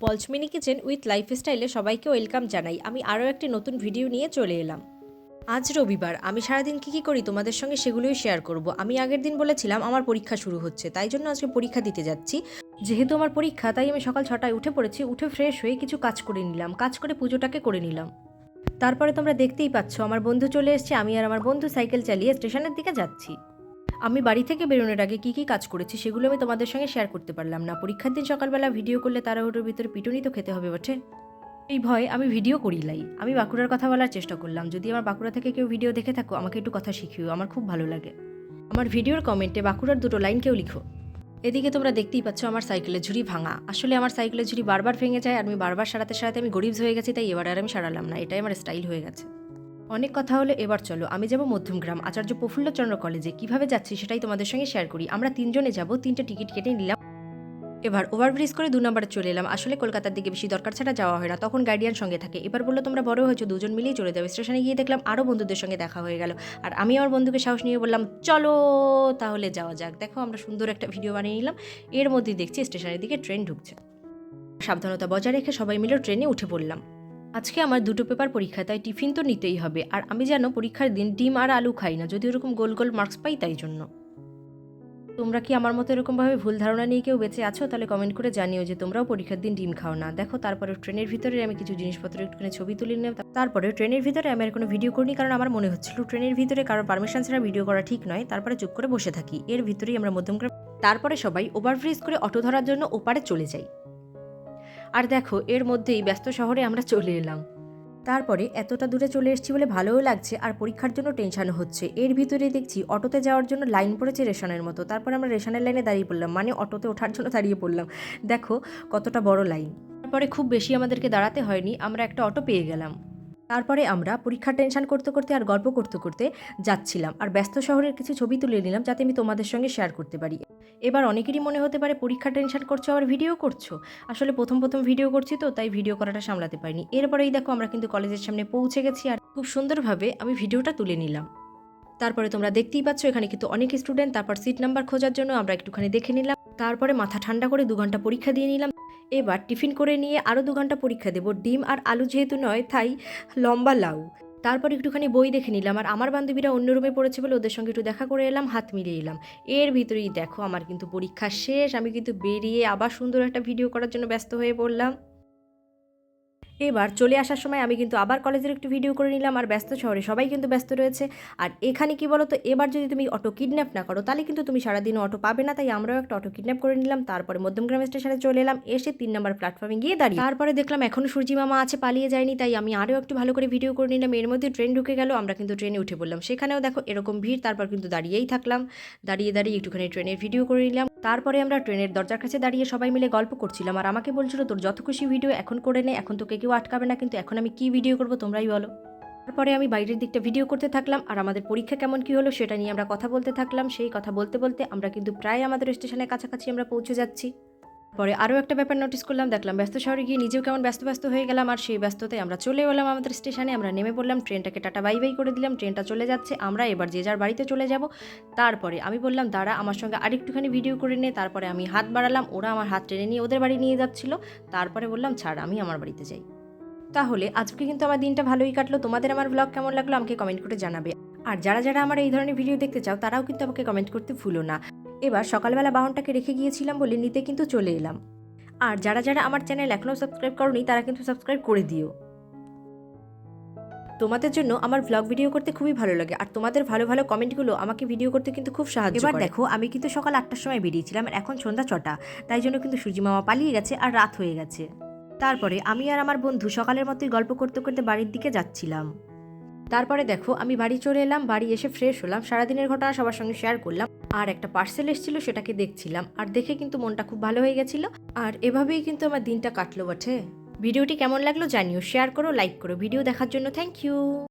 পলচমিনি kitchen with লাইফস্টাইলে সবাইকে welcome জানাই। আমি আরও একটি নতুন ভিডিও নিয়ে চলে এলাম। আজ রবিবার, আমি সারাদিন কী করি তোমাদের সঙ্গে সেগুলোই শেয়ার করব। আমি আগের দিন বলেছিলাম আমার পরীক্ষা শুরু হচ্ছে, তাই জন্য আজকে পরীক্ষা দিতে যাচ্ছি। যেহেতু আমার পরীক্ষা, তাই আমি সকাল 6টায় উঠে পড়েছি। উঠে ফ্রেশ হয়ে কিছু কাজ করে নিলাম, কাজ করে পুজোটাকে করে নিলাম। তারপরে তোমরা দেখতেই পাচ্ছ আমার বন্ধু চলে এসছে। আমি আর আমার বন্ধু সাইকেল চালিয়ে স্টেশনের দিকে যাচ্ছি। আমি বাড়ি থেকে বেরোনোর আগে কী কাজ করেছি সেগুলো আমি তোমাদের সঙ্গে শেয়ার করতে পারলাম না। পরীক্ষার দিন সকালবেলা ভিডিও করলে তাড়াহুড়োর ভিতরে পিটুনি তো খেতে হবে বটে। এই ভয়ে আমি ভিডিও করিলাই। আমি বাঁকুড়ার কথা বলার চেষ্টা করলাম। যদি আমার বাঁকুড়া থেকে কেউ ভিডিও দেখে থাকো, আমাকে একটু কথা শিখিও, আমার খুব ভালো লাগে। আমার ভিডিওর কমেন্টে বাঁকুড়ার দুটো লাইন কেউ লিখো। এদিকে তোমরা দেখতেই পাচ্ছ আমার সাইকেলের ঝুড়ি ভাঙা। আসলে আমার সাইকেলের ঝুড়ি বারবার ভেঙে যায়, আর আমি বারবার সারাতে সারাতে আমি গরিবস হয়ে গেছি, তাই এবার আর আমি সারালাম না। এটাই আমার স্টাইল হয়ে গেছে। অনেক কথা হলো, এবার চলো আমি যাব মধ্যমগ্রাম আচার্য প্রফুল্লচন্দ্র কলেজে। কিভাবে যাচ্ছি সেটাই তোমাদের সঙ্গে শেয়ার করি। আমরা 3জনে যাব, 3টে টিকিট কেটে নিলাম। এবার ওভারব্রিজ করে 2 নম্বরে চলে এলাম। আসলে কলকাতার দিকে বেশি দরকার ছাড়া যাওয়া হয় না, তখন গার্ডিয়ান সঙ্গে থাকে। এবার বললো তোমরা বড় হয়েছো, 2জন মিলেই চলে যাবে। স্টেশনে গিয়ে দেখলাম আরও বন্ধুদের সঙ্গে দেখা হয়ে গেল, আর আমি আমার বন্ধুকে সাহস নিয়ে বললাম চলো তাহলে যাওয়া যাক। দেখো আমরা সুন্দর একটা ভিডিও বানিয়ে নিলাম। এর মধ্যেই দেখছি স্টেশনের দিকে ট্রেন ঢুকছে। সাবধানতা বজায় রেখে সবাই মিলে ট্রেনে উঠে পড়লাম। আজকে আমার 2টো পেপার পরীক্ষা, তাই টিফিন তো নিতেই হবে। আর আমি যেন পরীক্ষার দিন ডিম আর আলু খাই না, যদি ওরকম গোল গোল মার্কস পাই তাই জন্য। তোমরা কি আমার মতো এরকমভাবে ভুল ধারণা নিয়ে কেউ বেঁচে আছো? তাহলে কমেন্ট করে জানিও যে তোমরাও পরীক্ষার দিন ডিম খাও না। দেখো তারপরে ট্রেনের ভিতরে আমি কিছু জিনিসপত্র একটুখানি ছবি তুলে নিলাম। তারপরে ট্রেনের ভিতরে আমি আর কোনো ভিডিও করিনি, কারণ আমার মনে হচ্ছিল ট্রেনের ভিতরে কারোর পারমিশন ছাড়া ভিডিও করা ঠিক নয়। তারপরে চুপ করে বসে থাকি। এর ভিতরেই আমরা মধ্যমগ্রাম। তারপরে সবাই ওভারব্রিজ করে অটো ধরার জন্য ওপারে চলে যাই। আর দেখো এর মধ্যেই ব্যস্ত শহরে আমরা চলে এলাম। তারপরে এতটা দূরে চলে এসেছি বলে ভালোও লাগছে, আর পরীক্ষার জন্য টেনশনও হচ্ছে। এর ভিতরে দেখছি অটোতে যাওয়ার জন্য লাইন পড়েছে রেশনের মতো। তারপরে আমরা রেশনের লাইনে দাঁড়িয়ে পড়লাম, মানে অটোতে ওঠার জন্য দাঁড়িয়ে পড়লাম। দেখো কতটা বড় লাইন। তারপরে খুব বেশি আমাদেরকে দাঁড়াতে হয়নি, আমরা একটা অটো পেয়ে গেলাম। তারপরে আমরা পরীক্ষার টেনশন করতে করতে আর গল্প করতে করতে যাচ্ছিলাম, আর ব্যস্ত শহরের কিছু ছবি তুলে নিলাম যাতে আমি তোমাদের সঙ্গে শেয়ার করতে পারি। এবার অনেকেরই মনে হতে পারে পরীক্ষার টেনশন করছো আবার ভিডিও করছো। আসলে প্রথম ভিডিও করছি তো, তাই ভিডিও করাটা সামলাতে পারিনি। এরপরেই দেখো আমরা কিন্তু কলেজের সামনে পৌঁছে গেছি, আর খুব সুন্দরভাবে আমি ভিডিওটা তুলে নিলাম। তারপরে তোমরা দেখতেই পাচ্ছ এখানে কিন্তু অনেক স্টুডেন্ট। তারপর সিট নাম্বার খোঁজার জন্য আমরা একটুখানি দেখে নিলাম। তারপরে মাথা ঠান্ডা করে 2 ঘন্টা পরীক্ষা দিয়ে নিলাম। এবার টিফিন করে নিয়ে আরও 2 ঘন্টা পরীক্ষা দেবো। ডিম আর আলু যেহেতু নয়, তাই লম্বা লাউ। তারপর একটুখানি বই দেখে নিলাম, আর আমার বান্ধবীরা অন্য রুমে পড়েছে বলে ওদের সঙ্গে একটু দেখা করে এলাম, হাত মিলিয়ে এলাম। এর ভিতরেই দেখো আমার কিন্তু পরীক্ষা শেষ। আমি কিন্তু বেরিয়ে আবার সুন্দর একটা ভিডিও করার জন্য ব্যস্ত হয়ে পড়লাম। এবার চলে আসার সময় আমি কিন্তু আবার কলেজের একটু ভিডিও করে নিলাম। আর ব্যস্ত শহরে সবাই কিন্তু ব্যস্ত রয়েছে। আর এখানে কি বলো তো, এবার যদি তুমি অটো কিডন্যাপ না করো তাহলে কিন্তু তুমি সারাদিন অটো পাবে না। তাই আমরাও একটা অটো কিডন্যাপ করে নিলাম। তারপরে মধ্যমগ্রাম স্টেশনে চলে এলাম। এসে 3 নম্বর প্ল্যাটফর্মে গিয়ে দাঁড়িয়ে তারপরে দেখলাম এখনও সূর্যি মামা আছে, পালিয়ে যায়নি। তাই আমি আরও একটু ভালো করে ভিডিও করে নিলাম। এর মধ্যে ট্রেন ঢুকে গেল, আমরা কিন্তু ট্রেনে উঠে পড়লাম। সেখানেও দেখো এরকম ভিড়। তারপর কিন্তু দাঁড়িয়েই থাকলাম, দাঁড়িয়ে দাঁড়িয়ে একটুখানি ট্রেনের ভিডিও করে নিলাম। তারপরে আমরা ট্রেনের দরজার কাছে দাঁড়িয়ে সবাই মিলে গল্প করছিলাম, আর আমাকে বলছিল তোর যত খুশি ভিডিও এখন করে নে, এখন তোকে কেউ আটকাবে না। কিন্তু এখন আমি কি ভিডিও করব তোমরাই বলো। তারপরে আমি বাইরের দিকটা ভিডিও করতে থাকলাম, আর আমাদের পরীক্ষা কেমন কি হলো সেটা নিয়ে আমরা কথা বলতে থাকলাম। সেই কথা বলতে বলতে আমরা কিন্তু প্রায় আমাদের স্টেশনের কাছাকাছি আমরা পৌঁছে যাচ্ছি। পরে আরও একটা ব্যাপার নোটিস করলাম, দেখলাম ব্যস্ত শহরে গিয়ে নিজেও কেমন ব্যস্ত ব্যস্ত হয়ে গেলাম। আর সেই ব্যস্ততায় আমরা চলে এলাম আমাদের স্টেশনে। আমরা নেমে পড়লাম, ট্রেনটাকে টাটা বাই বাই করে দিলাম। ট্রেনটা চলে যাচ্ছে, আমরা এবার যে যার বাড়িতে চলে যাব। তারপরে আমি বললাম দাঁড়া আমার সঙ্গে আরেকটুখানি ভিডিও করে নে। তারপরে আমি হাত বাড়ালাম, ওরা আমার হাত টেনে নিয়ে ওদের বাড়ি নিয়ে যাচ্ছিল। তারপরে বললাম ছাড়, আমি আমার বাড়িতে যাই। তাহলে আজকে কিন্তু আমার দিনটা ভালোই কাটলো। তোমাদের আমার ব্লগ কেমন লাগলো আমাকে কমেন্ট করে জানাবে। আর যারা যারা আমার এই ধরনের ভিডিও দেখতে চাও তারাও কিন্তু আমাকে কমেন্ট করতে ভুলো না। এবার সকালবেলা বাহনটাকে রেখে গিয়েছিলাম বলে নিতে কিন্তু চলে এলাম। আর যারা যারা আমার চ্যানেল এখনও সাবস্ক্রাইব করোনি তারা কিন্তু সাবস্ক্রাইব করে দিও। তোমাদের জন্য আমার ব্লগ ভিডিও করতে খুবই ভালো লাগে, আর তোমাদের ভালো ভালো কমেন্টগুলো আমাকে ভিডিও করতে কিন্তু খুব সাহায্য করে। এবার দেখো আমি কিন্তু সকাল 8টার সময় বেরিয়েছিলাম, আর এখন সন্ধ্যা 6টা। তাই জন্য কিন্তু সূর্যি মামা পালিয়ে গেছে আর রাত হয়ে গেছে। তারপরে আমি আর আমার বন্ধু সকালের মতোই গল্প করতে করতে বাড়ির দিকে যাচ্ছিলাম। তারপরে দেখো আমি বাড়ি চলে এলাম। বাড়ি এসে ফ্রেশ হলাম, সারাদিনের ঘটনা সবার সঙ্গে শেয়ার করলাম। আর একটা পার্সেল এসেছিল সেটাকে দেখছিলাম, আর দেখে কিন্তু মনটা খুব ভালো হয়ে গেছিল। আর এভাবেই কিন্তু আমার দিনটা কাটলো বটে। ভিডিওটি কেমন লাগলো জানিও, শেয়ার করো, লাইক করো। ভিডিও দেখার জন্য থ্যাংক ইউ।